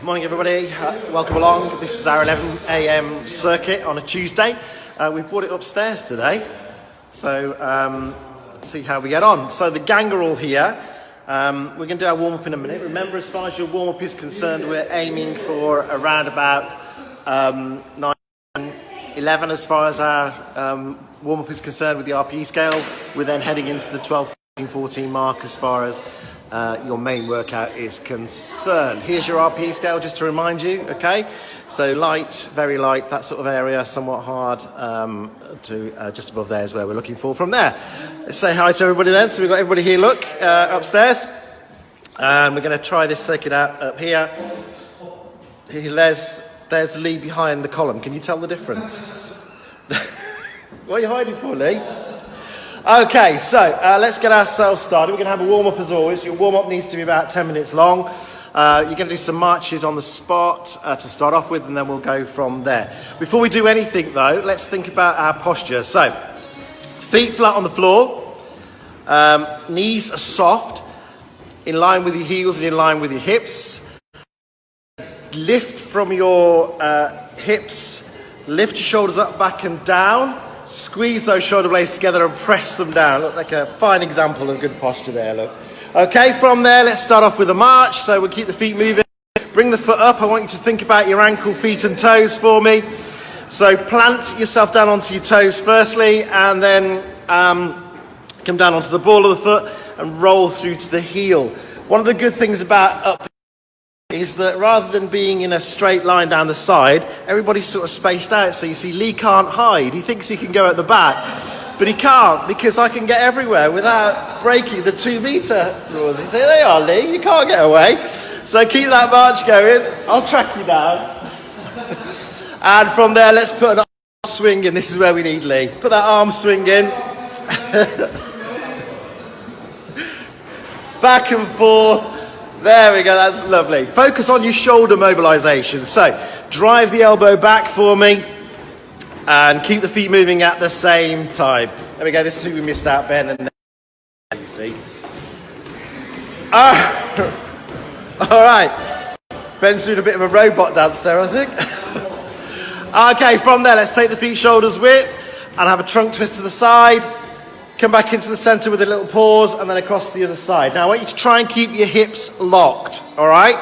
Morning everybody, welcome along. This is our 11 a.m. circuit on a Tuesday. We've brought it upstairs today, so see how we get on. So the gang are all here. We're going to do our warm-up in a minute. Remember, as far as your warm-up is concerned, we're aiming for around about 9-11 as far as our warm-up is concerned with the RPE scale. We're then heading into the 12-14 mark as far as your main workout is concerned. Here's your RPE scale just to remind you, okay? So light, very light, that sort of area, somewhat hard, to just above there is where we're looking for from there. Let's say hi to everybody then. So we've got everybody here, look, upstairs. And we're going to try this circuit out up here. There's Lee behind the column. Can you tell the difference? What are you hiding for, Lee? Okay, so let's get ourselves started. We're going to have a warm-up as always. Your warm-up needs to be about 10 minutes long. You're going to do some marches on the spot to start off with, and then we'll go from there. Before we do anything, though, let's think about our posture. So, feet flat on the floor, knees are soft, in line with your heels and in line with your hips. Lift from your hips, lift your shoulders up, back and down. Squeeze those shoulder blades together and press them down. Look, like a fine example of good posture there, look. Okay, from there, let's start off with a march. So we'll keep the feet moving. Bring the foot up. I want you to think about your ankle, feet and toes for me. So plant yourself down onto your toes firstly, and then come down onto the ball of the foot and roll through to the heel. One of the good things about up is that rather than being in a straight line down the side, everybody's sort of spaced out. So you see Lee can't hide. He thinks he can go at the back, but he can't because I can get everywhere without breaking the 2-meter rules. You say, there you are, Lee, you can't get away. So keep that march going. I'll track you down. And from there, let's put an arm swing in. This is where we need Lee. Put that arm swing in. Back and forth. There we go, that's lovely. Focus on your shoulder mobilization. So, drive the elbow back for me and keep the feet moving at the same time. There we go, this is who we missed out, Ben. And you see. All right. Ben's doing a bit of a robot dance there, I think. Okay, from there, let's take the feet shoulders width and have a trunk twist to the side. Come back into the center with a little pause and then across to the other side. Now I want you to try and keep your hips locked, all right?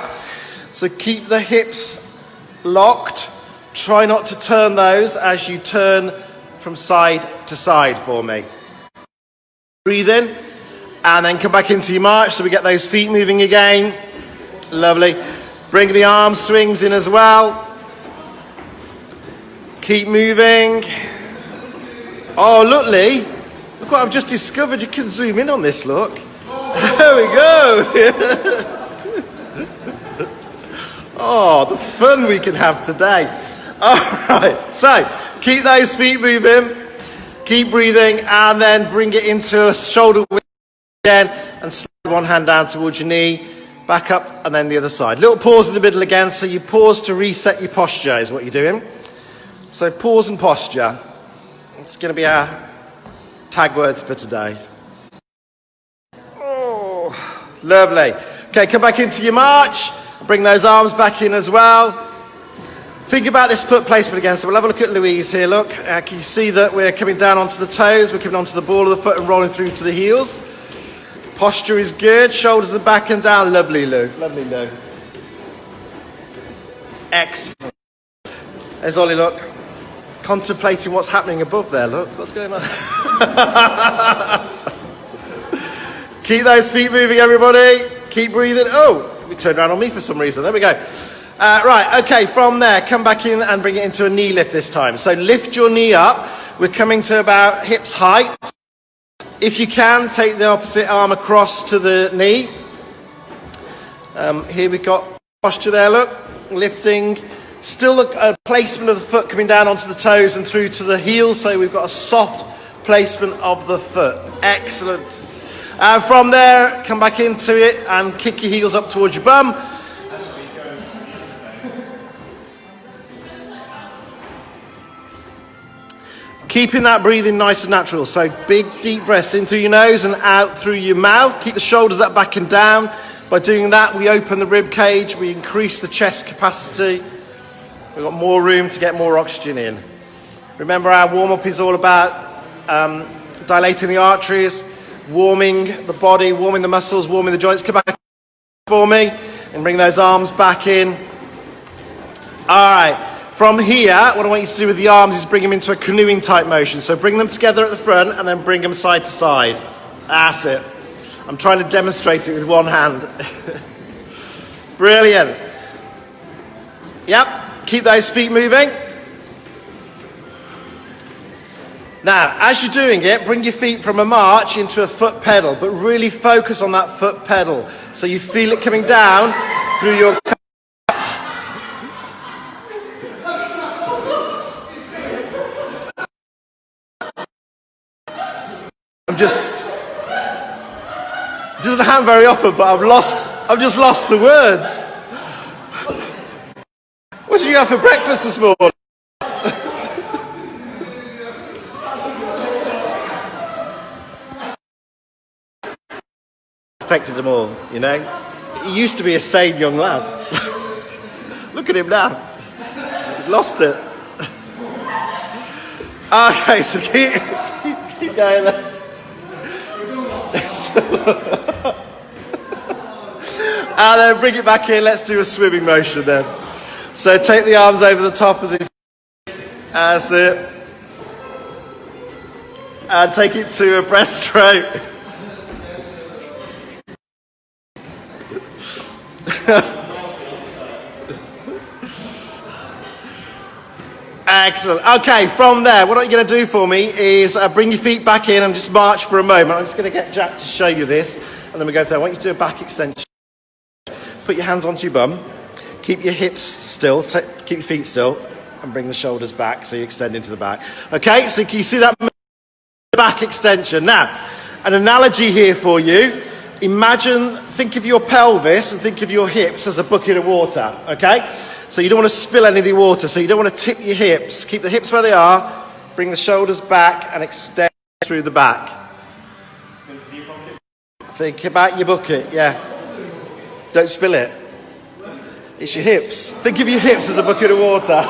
So keep the hips locked. Try not to turn those as you turn from side to side for me. Breathe in and then come back into your march so we get those feet moving again. Lovely. Bring the arm swings in as well. Keep moving. Oh, look, Lee. Look what I've just discovered. You can zoom in on this, look. There we go. Oh, the fun we can have today. All right, so keep those feet moving. Keep breathing and then bring it into a shoulder width again and slide one hand down towards your knee. Back up and then the other side. Little pause in the middle again. So you pause to reset your posture is what you're doing. So pause and posture. It's going to be our tag words for today. Oh, lovely. Okay, come back into your march. Bring those arms back in as well. Think about this foot placement again. So we'll have a look at Louise here. Look, can you see that we're coming down onto the toes? We're coming onto the ball of the foot and rolling through to the heels. Posture is good. Shoulders are back and down. Lovely, Lou. Lovely, Lou. Excellent. There's Ollie, look. Contemplating what's happening above there, look. What's going on? Keep those feet moving, everybody. Keep breathing. Oh, we turned around on me for some reason. There we go. Right, okay, from there, come back in and bring it into a knee lift this time. So lift your knee up. We're coming to about hips height. If you can, take the opposite arm across to the knee. Here we've got posture there, look. Lifting. Still a placement of the foot coming down onto the toes and through to the heels, so we've got a soft placement of the foot. Excellent. From there, come back into it and kick your heels up towards your bum. Keeping that breathing nice and natural. So big, deep breaths in through your nose and out through your mouth. Keep the shoulders up, back and down. By doing that, we open the rib cage, we increase the chest capacity, we've got more room to get more oxygen in. Remember, our warm-up is all about dilating the arteries, warming the body, warming the muscles, warming the joints. Come back for me and bring those arms back in. All right. From here, what I want you to do with the arms is bring them into a canoeing type motion. So bring them together at the front and then bring them side to side. That's it. I'm trying to demonstrate it with one hand. Brilliant. Yep. Keep those feet moving. Now, as you're doing it, bring your feet from a march into a foot pedal, but really focus on that foot pedal. So you feel it coming down through your... It doesn't happen very often, but I'm just lost for words. What did you have for breakfast this morning? Affected them all, you know. He used to be a sane young lad. Look at him now. He's lost it. Okay, so keep going there. And then bring it back in. Let's do a swimming motion then. So take the arms over the top as if... That's it. And take it to a breaststroke. Excellent. Okay, from there, what are you going to do for me is bring your feet back in and just march for a moment. I'm just going to get Jack to show you this, and then we go through. I want you to do a back extension. Put your hands onto your bum. Keep your hips still. Keep your feet still, and bring the shoulders back so you extend into the back. Okay, so can you see that back extension? Now, an analogy here for you. Think of your pelvis and think of your hips as a bucket of water, okay? So you don't want to spill any of the water, so you don't want to tip your hips. Keep the hips where they are, bring the shoulders back and extend through the back. Think about your bucket, yeah. Don't spill it. It's your hips. Think of your hips as a bucket of water.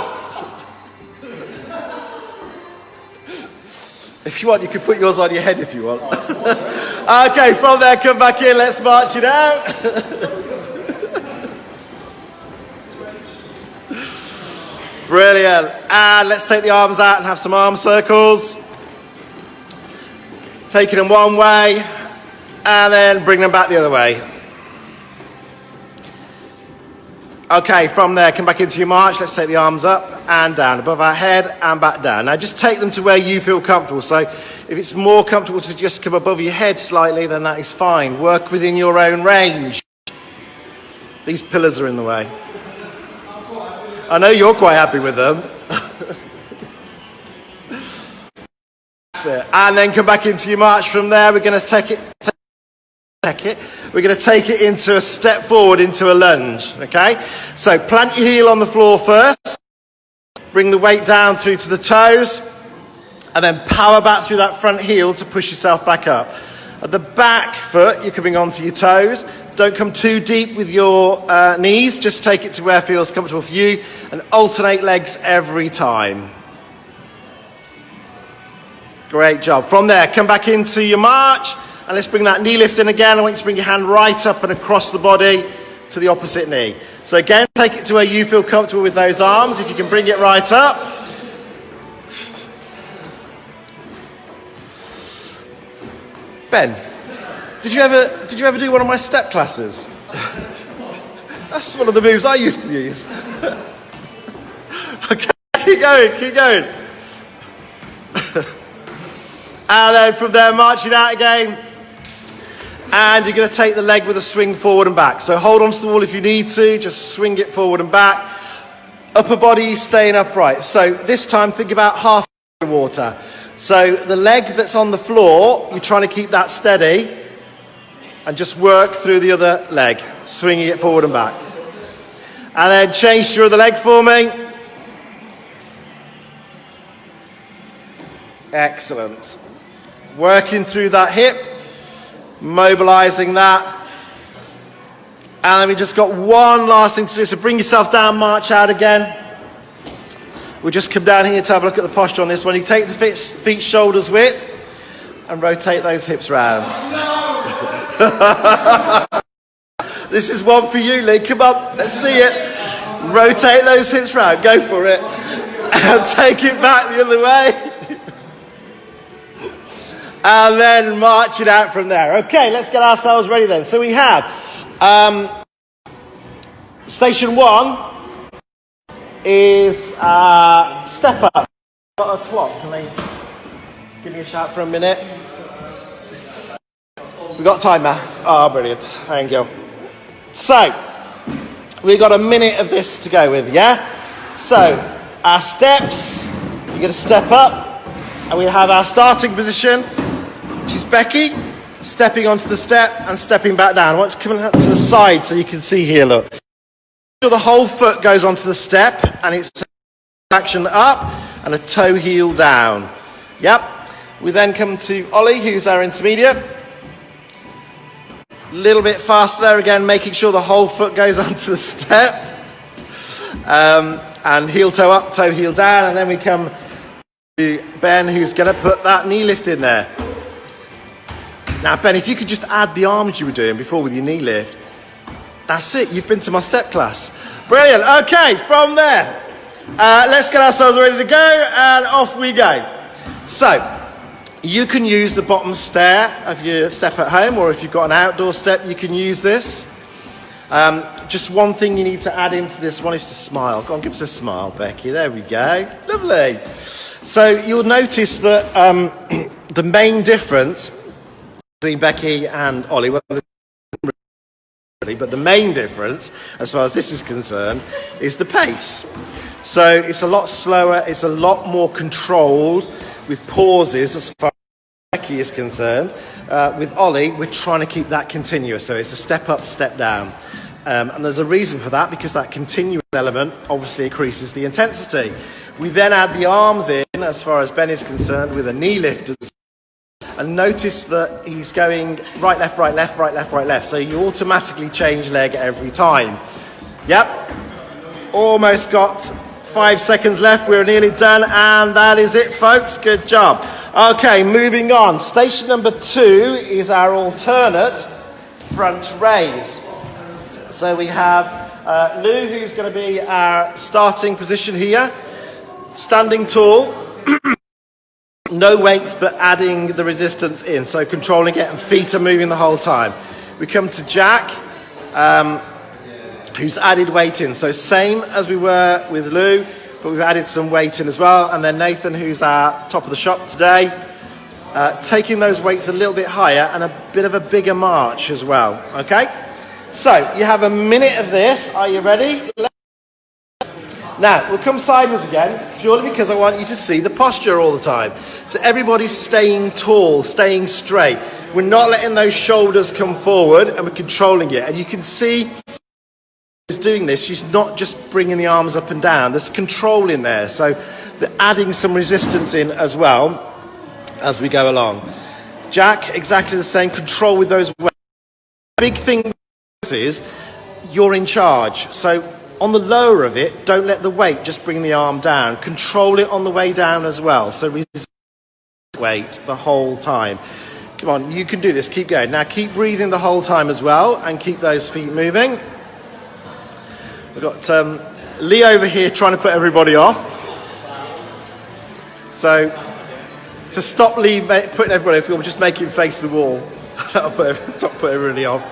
If you want, you can put yours on your head if you want. Okay, from there, come back in. Let's march it out. Brilliant. And let's take the arms out and have some arm circles. Taking them one way, and then bring them back the other way. Okay, from there, come back into your march. Let's take the arms up and down, above our head and back down. Now, just take them to where you feel comfortable. So if it's more comfortable to just come above your head slightly, then that is fine. Work within your own range. These pillars are in the way. I know you're quite happy with them. That's it. And then come back into your march from there. We're going to take it. We're going to take it into a step forward into a lunge, okay? So plant your heel on the floor first, bring the weight down through to the toes, and then power back through that front heel to push yourself back up. At the back foot, you're coming onto your toes. Don't come too deep with your knees, just take it to where it feels comfortable for you, and alternate legs every time. Great job. From there, come back into your march. And let's bring that knee lift in again. I want you to bring your hand right up and across the body to the opposite knee. So again, take it to where you feel comfortable with those arms. If you can bring it right up. Ben, did you ever do one of my step classes? That's one of the moves I used to use. Okay, keep going. And then from there, marching out again. And you're going to take the leg with a swing forward and back. So hold on to the wall if you need to. Just swing it forward and back. Upper body staying upright. So this time, think about half the water. So the leg that's on the floor, you're trying to keep that steady. And just work through the other leg. Swinging it forward and back. And then change to your other leg for me. Excellent. Working through that hip. Mobilizing that. And then we just got one last thing to do. So bring yourself down, march out again. We'll just come down here to have a look at the posture on this one. You take the feet shoulders width and rotate those hips round. This is one for you, Lee. Come on, let's see it. Rotate those hips round. Go for it. And take it back the other way. And then march it out from there. Okay, let's get ourselves ready then. So we have station 1 is step up. Got a clock. Can they give me a shout for a minute? We got time now. Oh, brilliant. Thank you. So we've got a minute of this to go with, yeah? So our steps, you're going to step up, and we have our starting position, which is Becky stepping onto the step and stepping back down. I want to come to the side so you can see here, look. The whole foot goes onto the step, and it's action up and a toe heel down. Yep. We then come to Ollie, who's our intermediate. A little bit faster there again, making sure the whole foot goes onto the step. And heel toe up, toe heel down, and then we come to Ben, who's going to put that knee lift in there. Now, Ben, if you could just add the arms you were doing before with your knee lift, that's it. You've been to my step class. Brilliant. Okay, from there, let's get ourselves ready to go, and off we go. So, you can use the bottom stair of your step at home, or if you've got an outdoor step, you can use this. Just one thing you need to add into this one is to smile. Go on, give us a smile, Becky. There we go. Lovely. So you'll notice that the main difference between Becky and Ollie, well, but the main difference, as far as this is concerned, is the pace. So it's a lot slower, it's a lot more controlled, with pauses as far as Becky is concerned. With Ollie, we're trying to keep that continuous, so it's a step up, step down. And there's a reason for that, because that continuous element obviously increases the intensity. We then add the arms in, as far as Ben is concerned, with a knee lift as well. And notice that he's going right, left, right, left, right, left, right, left. So you automatically change leg every time. Yep. Almost got 5 seconds left. We're nearly done. And that is it, folks. Good job. Okay, moving on. Station number 2 is our alternate front raise. So we have Lou, who's going to be our starting position here. Standing tall. No weights, but adding the resistance in, so controlling it, and feet are moving the whole time. We come to Jack, who's added weight in. So same as we were with Lou, but we've added some weight in as well. And then Nathan, who's our top of the shop today, taking those weights a little bit higher and a bit of a bigger march as well. Okay? So you have a minute of this. Are you ready? Now, we'll come sideways again, purely because I want you to see the posture all the time. So everybody's staying tall, staying straight. We're not letting those shoulders come forward, and we're controlling it. And you can see she's doing this. She's not just bringing the arms up and down. There's control in there. So they're adding some resistance in as well as we go along. Jack, exactly the same. Control with those weights. Big thing is you're in charge. So on the lower of it, don't let the weight just bring the arm down. Control it on the way down as well. So resist weight the whole time. Come on, you can do this. Keep going. Now keep breathing the whole time as well, and keep those feet moving. We've got Lee over here trying to put everybody off. So to stop Lee putting everybody off, we'll just make him face the wall. That'll stop putting everybody off.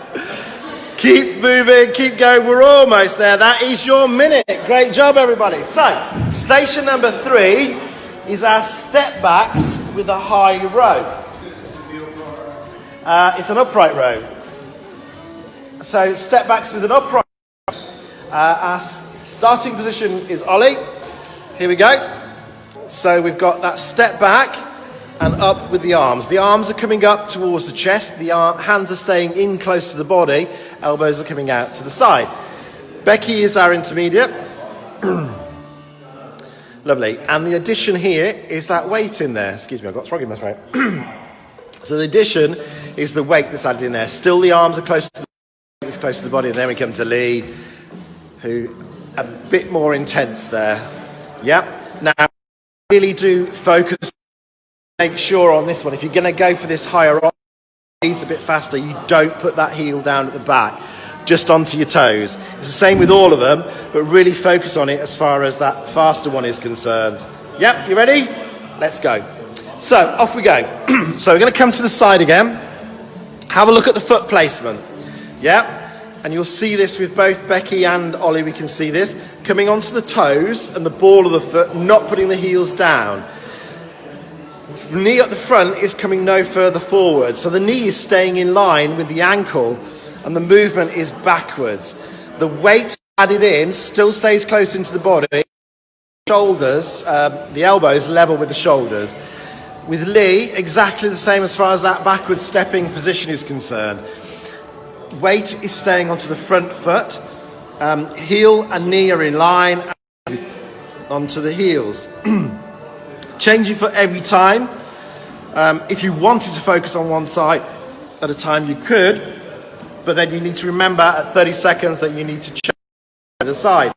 Keep moving, keep going. We're almost there. That is your minute. Great job, everybody. So, station number 3 is our step backs with a high row. It's an upright row. So, step backs with an upright row. Our starting position is Ollie. Here we go. So, we've got that step back and up with the arms. The arms are coming up towards the chest. The hands are staying in close to the body. Elbows are coming out to the side. Becky is our intermediate. Lovely. And the addition here is that weight in there. Excuse me, I've got frog in my throat. So the addition is the weight that's added in there. Still the arms are close to the is close to the body, and then we come to Lee, who a bit more intense there. Yep. Now, really do focus, make sure on this one, if you're going to go for this higher arm, it's a bit faster, you don't put that heel down at the back, just onto your toes. It's the same with all of them, but really focus on it as far as that faster one is concerned. Yep, you ready? Let's go. So, off we go. So we're going to come to the side again. Have a look at the foot placement. Yep. And you'll see this with both Becky and Ollie, we can see this. Coming onto the toes and the ball of the foot, not putting the heels down. Knee at the front is coming no further forward. So the knee is staying in line with the ankle and the movement is backwards. The weight added in still stays close into the body. Shoulders, the elbows level with the shoulders. With Lee, exactly the same as far as that backward stepping position is concerned. Weight is staying onto the front foot. Heel and knee are in line and onto the heels. Changing foot every time. If you wanted to focus on one side at a time, you could, but then you need to remember at 30 seconds that you need to change the side.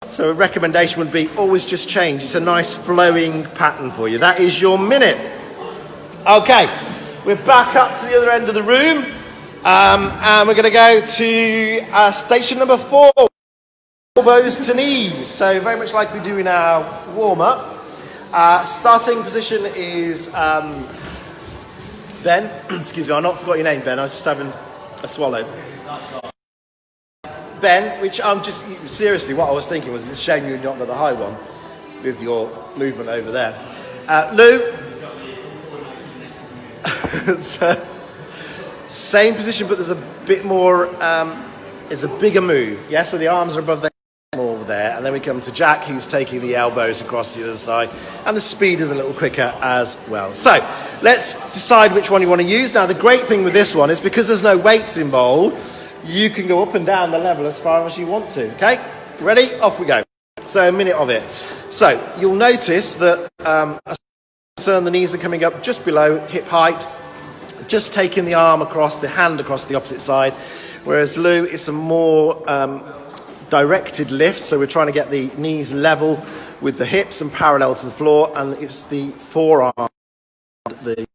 So a recommendation would be always just change. It's a nice flowing pattern for you. That is your minute. Okay, we're back up to the other end of the room, and we're going to go to station number 4, elbows to knees. So very much like we do in our warm-up. Starting position is Ben. Excuse me, I've not forgot your name, Ben. I was just having a swallow. Ben, which I'm just seriously, what I was thinking was, it's a shame you've not got the high one with your movement over there. Lou. So, same position, but there's a bit more. It's a bigger move. Yeah, so the arms are above the head more there, and then we come to Jack, who's taking the elbows across the other side, and the speed is a little quicker as well. So let's decide which one you want to use. Now, the great thing with this one is because there's no weights involved, you can go up and down the level as far as you want to. Okay, ready? Off we go. So a minute of it. So you'll notice that the knees are coming up just below hip height, just taking the arm across, the hand across the opposite side, whereas Lou, it's a more directed lift, so we're trying to get the knees level with the hips and parallel to the floor, and it's the forearm, and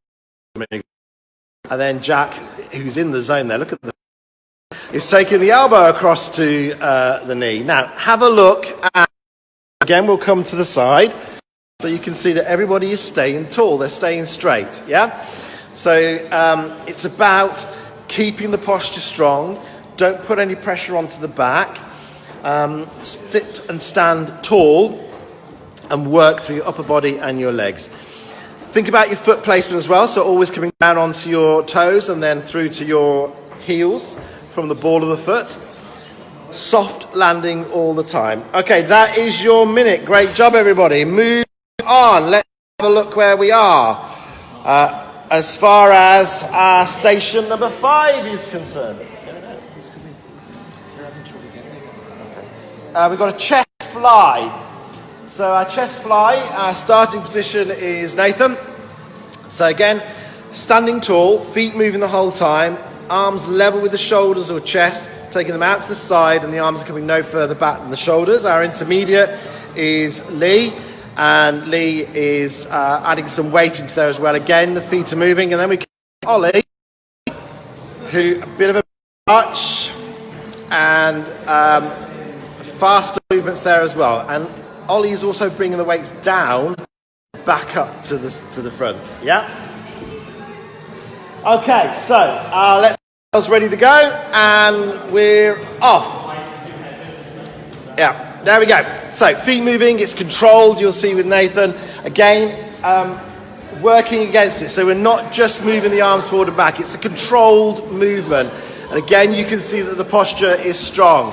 then Jack, who's in the zone there, look at the, is taking the elbow across to the knee. Now, have a look at, again, we'll come to the side, so you can see that everybody is staying tall, they're staying straight, yeah? So it's about keeping the posture strong, don't put any pressure onto the back, sit and stand tall, and work through your upper body and your legs. Think about your foot placement as well, so always coming down onto your toes and then through to your heels from the ball of the foot. Soft landing all the time. Okay, that is your minute. Great job, everybody. Move on. Let's have a look where we are. As far as our station number 5 is concerned. We've got a chest fly. So our chest fly, our starting position is Nathan. So again, standing tall, feet moving the whole time, arms level with the shoulders or chest, taking them out to the side, and the arms are coming no further back than the shoulders. Our intermediate is Lee, and Lee is adding some weight into there as well. Again, the feet are moving, and then we come to Ollie, who a bit of a arch, and faster movements there as well. And Ollie is also bringing the weights down, back up to the front. Yeah. Okay, so let's get us ready to go, and we're off. Yeah, there we go. So feet moving, it's controlled. You'll see with Nathan again, working against it. So we're not just moving the arms forward and back; it's a controlled movement. And again, you can see that the posture is strong.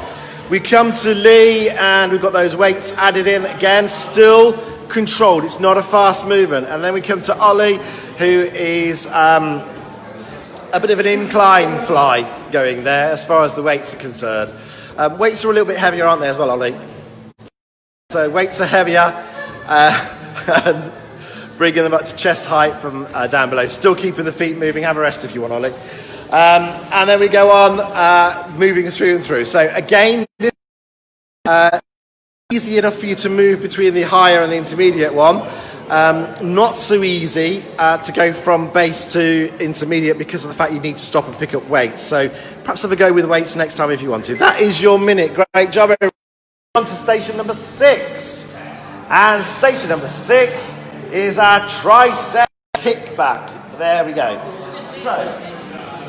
We come to Lee, and we've got those weights added in again, still controlled. It's not a fast movement. And then we come to Ollie, who is a bit of an incline fly going there as far as the weights are concerned. Weights are a little bit heavier, aren't they, as well, Ollie? So weights are heavier, and bringing them up to chest height from down below. Still keeping the feet moving. Have a rest if you want, Ollie. And then we go on moving through and through. So again, this is easy enough for you to move between the higher and the intermediate one. Not so easy to go from base to intermediate because of the fact you need to stop and pick up weights. So perhaps have a go with weights next time if you want to. That is your minute. Great job, everyone. On to station number 6. And station number 6 is our tricep kickback. There we go. So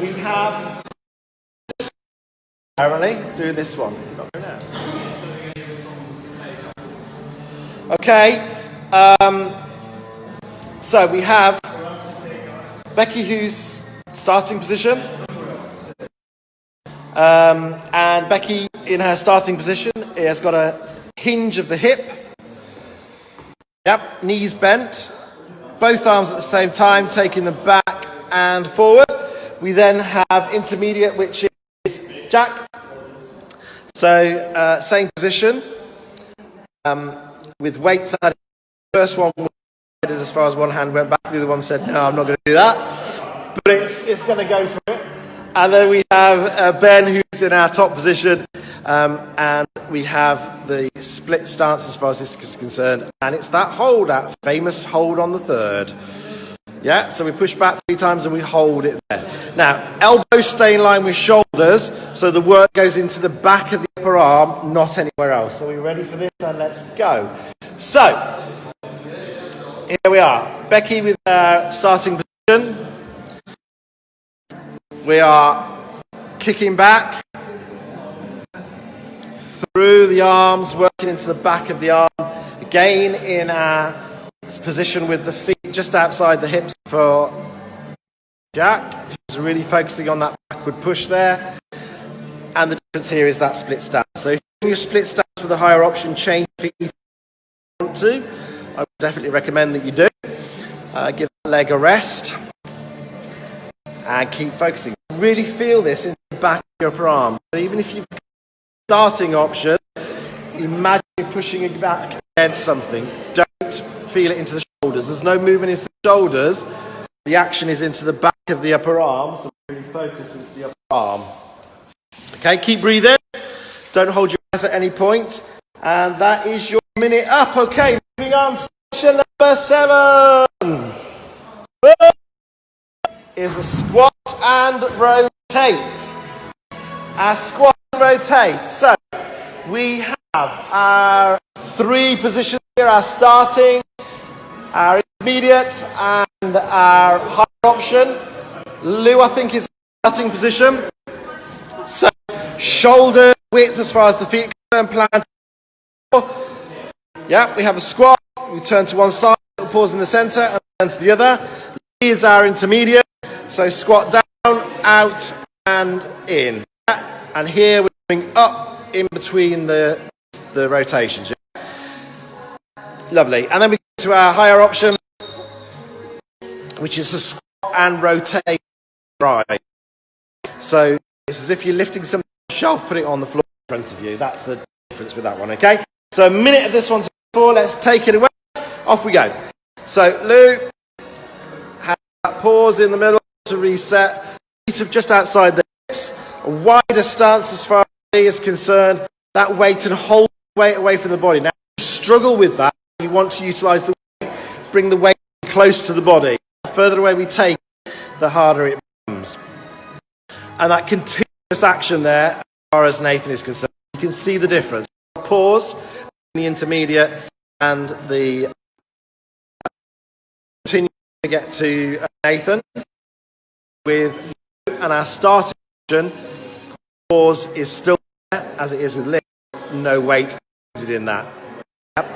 we have apparently doing this one. Okay. So we have Becky, who's starting position. And Becky, in her starting position, has got a hinge of the hip. Yep, knees bent. Both arms at the same time, taking them back and forward. We then have intermediate, which is jack. So, same position. With weights added. First one as far as one hand went back, the other one said, no, I'm not going to do that. But it's going to go for it. And then we have Ben, who's in our top position. And we have the split stance as far as this is concerned. And it's that hold, that famous hold on the third. Yeah, so we push back 3 times and we hold it there. Now, elbows stay in line with shoulders, so the work goes into the back of the upper arm, not anywhere else. So we're ready for this, and let's go. So, here we are. Becky with our starting position. We are kicking back through the arms, working into the back of the arm. Again, in our position with the feet just outside the hips for Jack, who's really focusing on that backward push there. And the difference here is that split stance. So if you're doing your split stance with the higher option, change feet if you want to. I would definitely recommend that you do. Give the leg a rest. And keep focusing. Really feel this in the back of your upper arm. So even if you've got a starting option, imagine you're pushing it back against something. Don't feel it into the shoulders. There's no movement into the shoulders. The action is into the back of the upper arm. So really focus into the upper arm. Okay, keep breathing. Don't hold your breath at any point. And that is your minute up. Okay, moving on. Session number 7. Is a squat and rotate. Our squat and rotate. So we have our 3 positions here, our starting, our intermediate, and our higher option. Lou, I think, is starting position. So shoulder width as far as the feet can plant. Yeah, we have a squat. We turn to one side, little pause in the centre, and turn to the other. Here's our intermediate. So squat down, out, and in. And here we're going up in between the rotations. Lovely. And then we go to our higher option, which is a squat and rotate right. So it's as if you're lifting something on the shelf, put it on the floor in front of you. That's the difference with that one, okay? So a minute of this one to 4. Let's take it away. Off we go. So Lou, have that pause in the middle to reset. Feet are just outside the hips. A wider stance as far as the knee is concerned. That weight and hold the weight away from the body. Now, if you struggle with that, you want to utilise the weight, bring the weight close to the body. The further away we take, the harder it becomes. And that continuous action there, as far as Nathan is concerned, you can see the difference. Pause in the intermediate and the continue to get to Nathan with and our starting position. Pause is still there as it is with Liv. No weight included in that. Yep.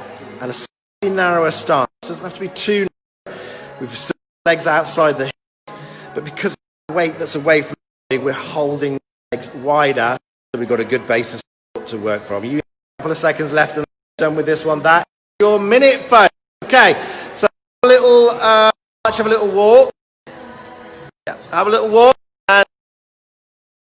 And a slightly narrower stance. It doesn't have to be too narrow. We've still got legs outside the hips, but because of the weight that's away from the body, we're holding the legs wider, so we've got a good base of support to work from. You have a couple of seconds left and done with this one. That's your minute, folks. Okay, so let's have a little walk. Yeah, have a little walk.